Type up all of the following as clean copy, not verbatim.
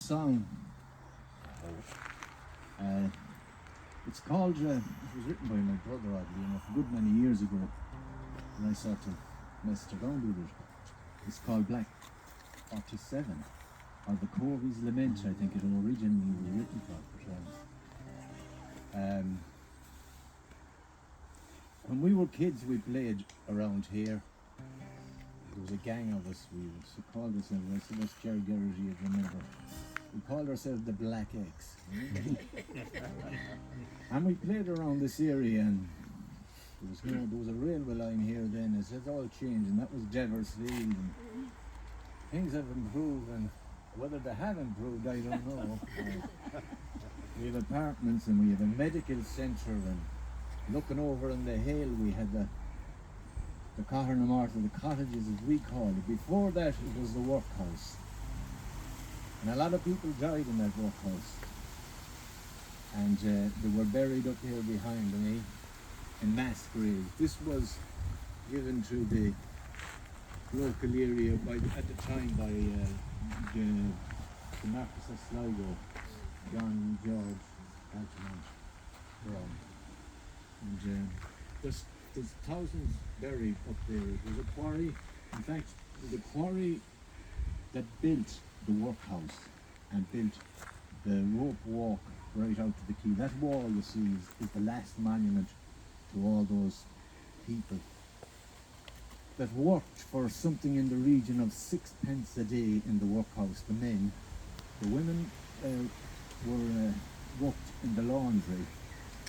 song. It's called, it was written by my brother, oddly enough, a good many years ago, and I sort of messed around with it. It's called Black 47, or the Corvy's Lament, I think it originally was written for. When we were kids, we played around here. There was a gang of us, we called ourselves, I suppose Jerry Garrity, you'd remember. We called ourselves the Black X. And we played around this area, and there was a railway line here then. It had all changed, and that was Devers Field. And things have improved, and whether they have improved, I don't know. We have apartments, and we have a medical centre, and looking over on the hill, we had the Cotton and Martha, the cottages as we call it. Before that, it was the workhouse. And a lot of people died in that workhouse. And they were buried up here behind me in mass graves. This was given to the local area at the time by the Marquis of Sligo, John George Altamont Brown. And there's thousands buried up there. There's a quarry. In fact, the quarry that built the workhouse and built the rope walk right out to the quay. That wall, you see, is the last monument to all those people that worked for something in the region of 6 pence a day in the workhouse, the men. The women worked in the laundry,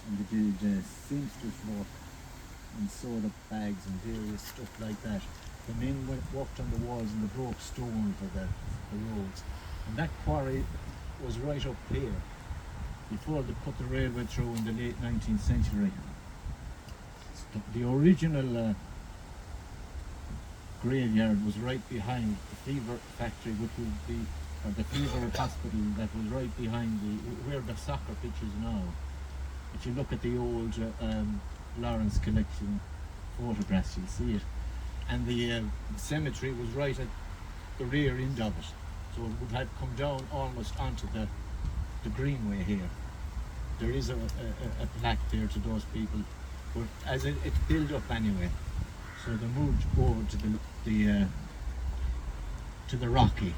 and they did seamstress work and sewed up bags and various stuff like that. The men walked on the walls and they broke stone for the roads. And that quarry was right up here before they put the railway through in the late 19th century. The original graveyard was right behind the fever factory, which would be, or the fever hospital that was right behind where the soccer pitch is now. If you look at the old Lawrence collection photographs, you'll see it. And the cemetery was right at the rear end of it. So it would have come down almost onto the greenway here. There is a plaque there to those people, but as it built up anyway, so they moved over to the Rocky,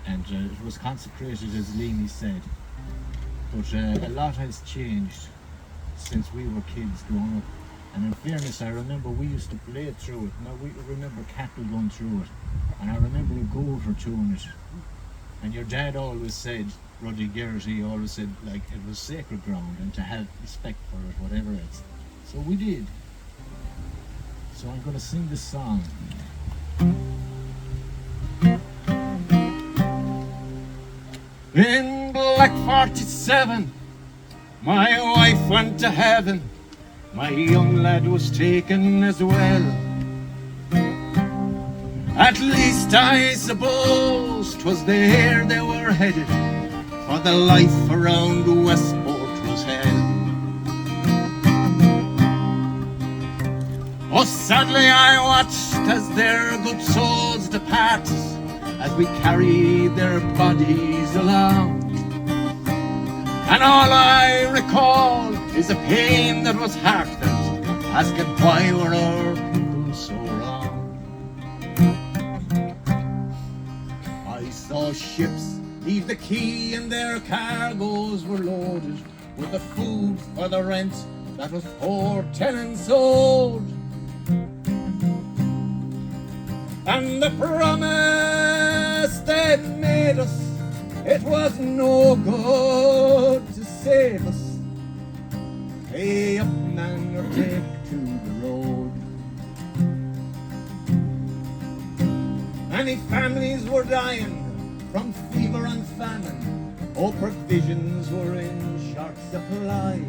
and it was consecrated, as Leamy said. But a lot has changed since we were kids growing up. And in fairness, I remember we used to play through it. Now we remember cattle going through it, and I remember a goat or two in it. And your dad always said, Roddy Garrity always said, like, it was sacred ground and to have respect for it, whatever else. So we did. So I'm going to sing this song. In Black 47, my wife went to heaven. My young lad was taken as well. At least I suppose 'twas there they were headed, for the life around Westport was hell. Oh, sadly I watched as their good souls departed, as we carried their bodies along. And all I recall is a pain that was heartfelt, asking why were our people so wrong. I saw ships leave the quay and their cargoes were loaded with the food for the rent that was poor tenants owed. And the promise they made us, it was no good to save us. Pay up, man, or take to the road. Many families were dying from fever and famine. All provisions were in short supply.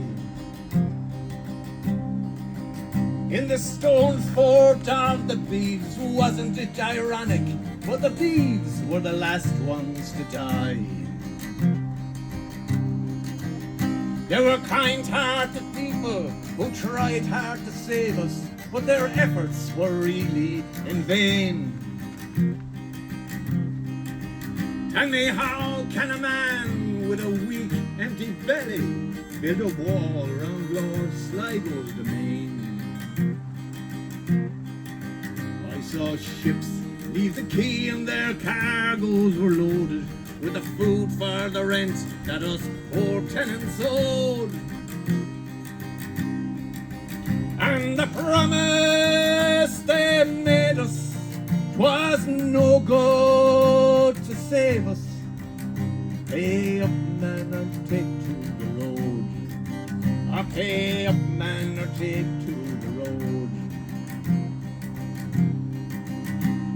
In the stone fort of the Beeves, wasn't it ironic? But the Beeves were the last ones to die. There were kind-hearted people who tried hard to save us, but their efforts were really in vain. Tell me, how can a man belly, build a wall round Lord Sligo's domain. I saw ships leave the quay and their cargoes were loaded with the food for the rent that us poor tenants owed. And the promise they made us 'twas no good to save us. Pay up, man, or take to the road. Or pay up, man, or take to the road.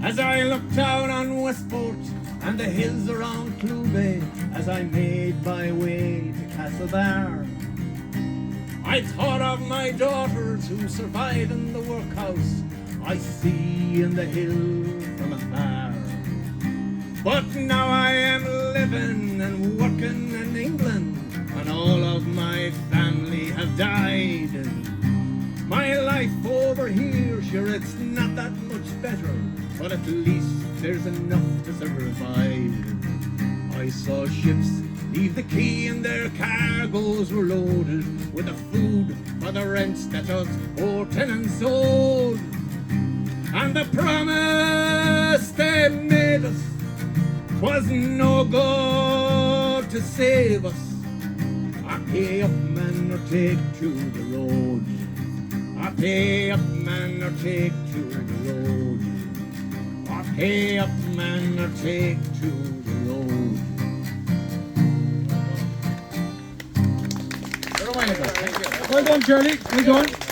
As I looked out on Westport and the hills around Clewbay, as I made my way to Castlebar, I thought of my daughters who survived in the workhouse I see in the hill from afar. But now I am living and working in England, and all of my family have died. My life over here, sure it's not that much better, but at least there's enough to survive. I saw ships leave the quay and their cargoes were loaded with the food for the rents that us poor tenants owed. And the promise they made us was no good to save us. I pay up, man, or take to the road. I pay up, man, or take to the road. I pay up, man, or take to the road. Well done, Charlie. Well done.